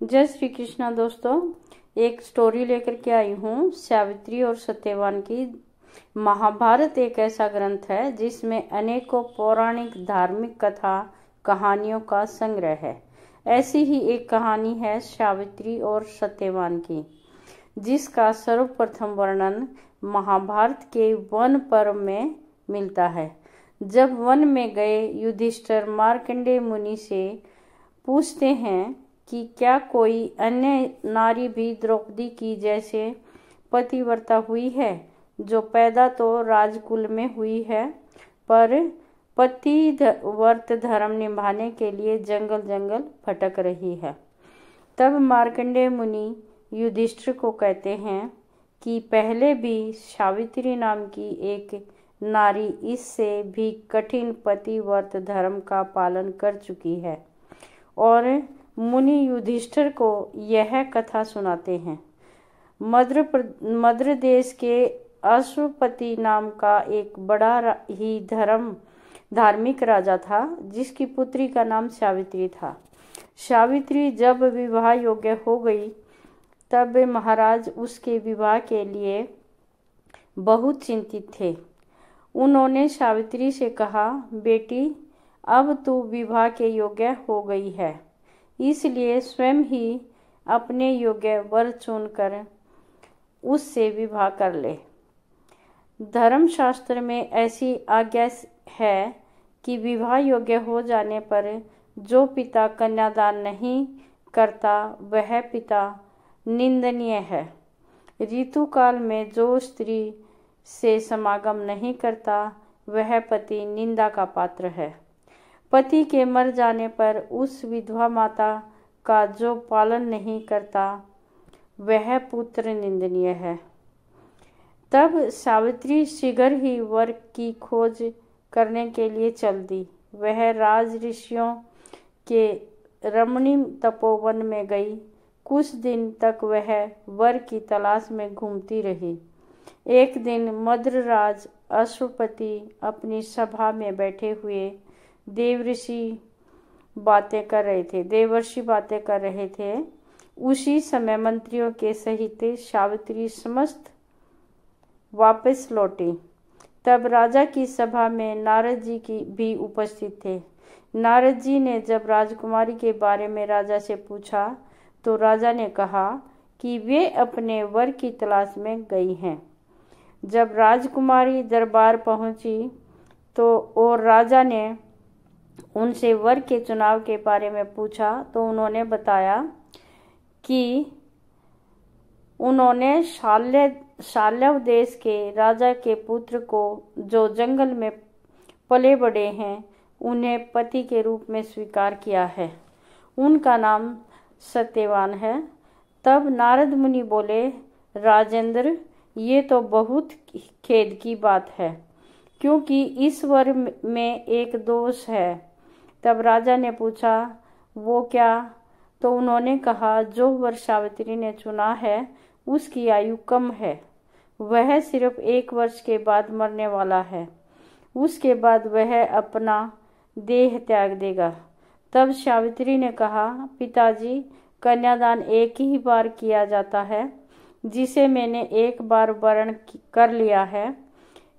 जय श्री कृष्णा दोस्तों, एक स्टोरी लेकर के आई हूँ सावित्री और सत्यवान की। महाभारत एक ऐसा ग्रंथ है जिसमें अनेकों पौराणिक धार्मिक कथा कहानियों का संग्रह है। ऐसी ही एक कहानी है सावित्री और सत्यवान की, जिसका सर्वप्रथम वर्णन महाभारत के वन पर्व में मिलता है। जब वन में गए युधिष्ठिर मार्कंडेय मुनि से पूछते हैं कि क्या कोई अन्य नारी भी द्रौपदी की जैसे पतिव्रता हुई है, जो पैदा तो राजकुल में हुई है पर पतिव्रत धर्म निभाने के लिए जंगल जंगल भटक रही है। तब मार्कंडेय मुनि युधिष्ठिर को कहते हैं कि पहले भी सावित्री नाम की एक नारी इससे भी कठिन पतिव्रत धर्म का पालन कर चुकी है। और मुनि युधिष्ठिर को यह कथा सुनाते हैं। मद्र देश के अश्वपति नाम का एक बड़ा ही धार्मिक राजा था, जिसकी पुत्री का नाम सावित्री था। सावित्री जब विवाह योग्य हो गई तब महाराज उसके विवाह के लिए बहुत चिंतित थे। उन्होंने सावित्री से कहा, बेटी, अब तू विवाह के योग्य हो गई है, इसलिए स्वयं ही अपने योग्य वर चुनकर उससे विवाह कर ले। धर्मशास्त्र में ऐसी आज्ञा है कि विवाह योग्य हो जाने पर जो पिता कन्यादान नहीं करता वह पिता निंदनीय है। ऋतुकाल में जो स्त्री से समागम नहीं करता वह पति निंदा का पात्र है। पति के मर जाने पर उस विधवा माता का जो पालन नहीं करता वह पुत्र निंदनीय है। तब सावित्री शीघ्र ही वर की खोज करने के लिए चल दी। वह राज ऋषियों के रमणीय तपोवन में गई। कुछ दिन तक वह वर की तलाश में घूमती रही। एक दिन मद्रराज अश्वपति अपनी सभा में बैठे हुए देवर्षि बातें कर रहे थे। उसी समय मंत्रियों के सहित सावित्री समस्त वापस लौटी। तब राजा की सभा में नारद जी की भी उपस्थित थे। नारद जी ने जब राजकुमारी के बारे में राजा से पूछा तो राजा ने कहा कि वे अपने वर की तलाश में गई हैं। जब राजकुमारी दरबार पहुंची तो और राजा ने उनसे वर के चुनाव के बारे में पूछा तो उन्होंने बताया कि उन्होंने शाल्यव देश के राजा के पुत्र को, जो जंगल में पले बड़े हैं, उन्हें पति के रूप में स्वीकार किया है। उनका नाम सत्यवान है। तब नारद मुनि बोले, राजेंद्र, ये तो बहुत खेद की बात है, क्योंकि इस वर में एक दोष है। तब राजा ने पूछा, वो क्या? तो उन्होंने कहा, जो वर सावित्री ने चुना है उसकी आयु कम है। वह सिर्फ 1 वर्ष के बाद मरने वाला है। उसके बाद वह अपना देह त्याग देगा। तब सावित्री ने कहा, पिताजी, कन्यादान एक ही बार किया जाता है, जिसे मैंने एक बार वर्ण कर लिया है।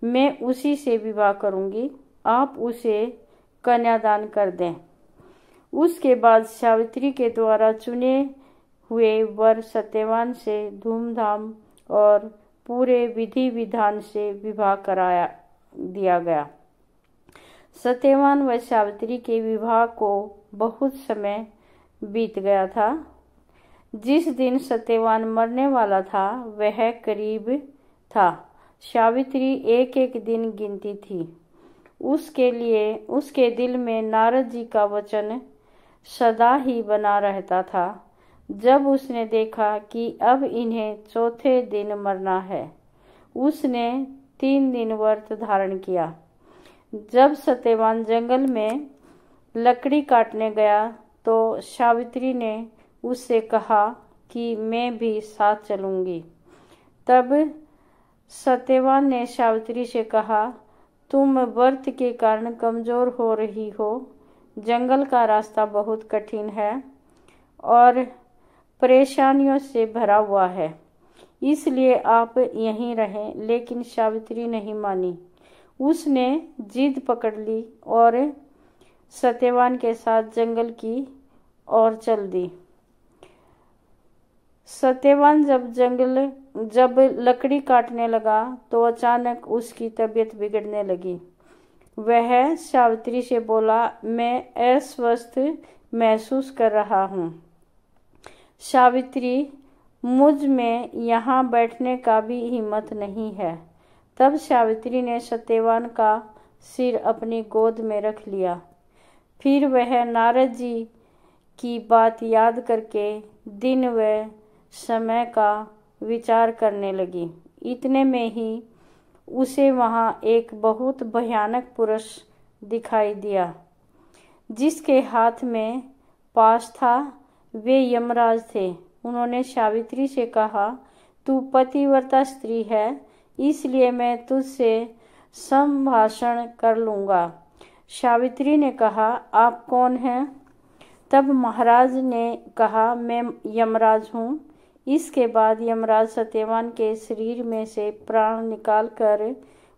मैं उसी से विवाह करूंगी। आप उसे कन्यादान कर दें। उसके बाद सावित्री के द्वारा चुने हुए वर सत्यवान से धूमधाम और पूरे विधि विधान से विवाह कराया दिया गया। सत्यवान व सावित्री के विवाह को बहुत समय बीत गया था। जिस दिन सत्यवान मरने वाला था वह करीब था। सावित्री एक एक दिन गिनती थी। उसके दिल में नारद जी का वचन सदा ही बना रहता था। जब उसने देखा कि अब इन्हें चौथे दिन मरना है, उसने 3 दिन व्रत धारण किया। जब सत्यवान जंगल में लकड़ी काटने गया तो सावित्री ने उससे कहा कि मैं भी साथ चलूंगी। तब सत्यवान ने सावित्री से कहा, तुम व्रत के कारण कमजोर हो रही हो। जंगल का रास्ता बहुत कठिन है और परेशानियों से भरा हुआ है, इसलिए आप यहीं रहें। लेकिन सावित्री नहीं मानी। उसने जिद पकड़ ली और सत्यवान के साथ जंगल की ओर चल दी। सत्यवान जब लकड़ी काटने लगा तो अचानक उसकी तबीयत बिगड़ने लगी। वह सावित्री से बोला, मैं अस्वस्थ महसूस कर रहा हूँ। सावित्री, मुझ में यहाँ बैठने का भी हिम्मत नहीं है। तब सावित्री ने सत्यवान का सिर अपनी गोद में रख लिया। फिर वह नारद जी की बात याद करके दिन व समय का विचार करने लगी। इतने में ही उसे वहाँ एक बहुत भयानक पुरुष दिखाई दिया, जिसके हाथ में पाश था। वे यमराज थे। उन्होंने सावित्री से कहा, तू पतिव्रता स्त्री है, इसलिए मैं तुझसे संभाषण कर लूँगा। सावित्री ने कहा, आप कौन हैं? तब महाराज ने कहा, मैं यमराज हूँ। इसके बाद यमराज सत्यवान के शरीर में से प्राण निकालकर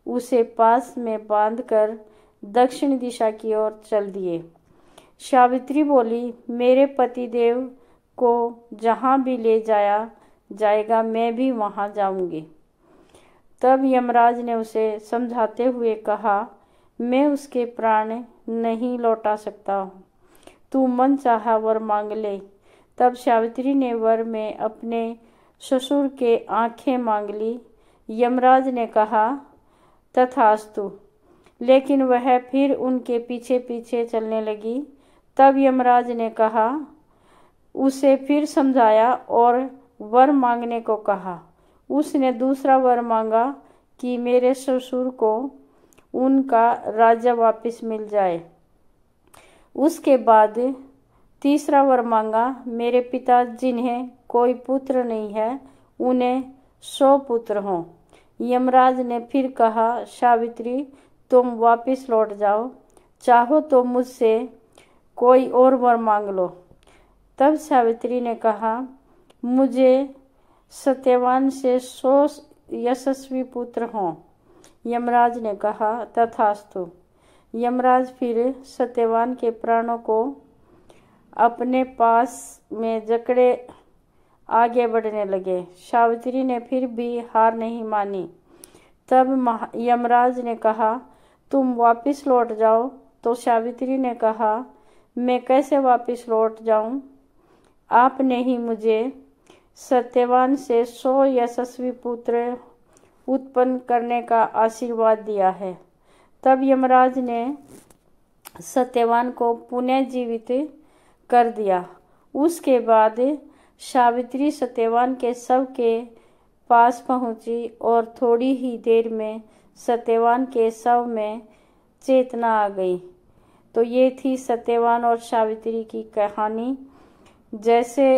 उसे पास में बांधकर दक्षिण दिशा की ओर चल दिए। सावित्री बोली, मेरे पतिदेव को जहाँ भी ले जाया जाएगा मैं भी वहाँ जाऊँगी। तब यमराज ने उसे समझाते हुए कहा, मैं उसके प्राण नहीं लौटा सकता हूँ, तू मन चाहा वर मांग ले। तब सावित्री ने वर में अपने ससुर के आंखें मांग ली। यमराज ने कहा, तथास्तु। लेकिन वह फिर उनके पीछे पीछे चलने लगी। तब यमराज ने कहा, उसे फिर समझाया और वर मांगने को कहा। उसने दूसरा वर मांगा कि मेरे ससुर को उनका राज्य वापस मिल जाए। उसके बाद तीसरा वर मांगा, मेरे पिता जिन्हें कोई पुत्र नहीं है, उन्हें 100 पुत्र हों। यमराज ने फिर कहा, सावित्री, तुम वापस लौट जाओ, चाहो तो मुझसे कोई और वर मांग लो। तब सावित्री ने कहा, मुझे सत्यवान से 100 यशस्वी पुत्र हों। यमराज ने कहा, तथास्तु। यमराज फिर सत्यवान के प्राणों को अपने पास में जकड़े आगे बढ़ने लगे। सावित्री ने फिर भी हार नहीं मानी। तब यमराज ने कहा, तुम वापस लौट जाओ। तो सावित्री ने कहा, मैं कैसे वापस लौट जाऊं? आपने ही मुझे सत्यवान से 100 यशस्वी पुत्र उत्पन्न करने का आशीर्वाद दिया है। तब यमराज ने सत्यवान को पुनः जीवित कर दिया। उसके बाद सावित्री सत्यवान के शव के पास पहुंची और थोड़ी ही देर में सत्यवान के शव में चेतना आ गई। तो ये थी सत्यवान और सावित्री की कहानी। जैसे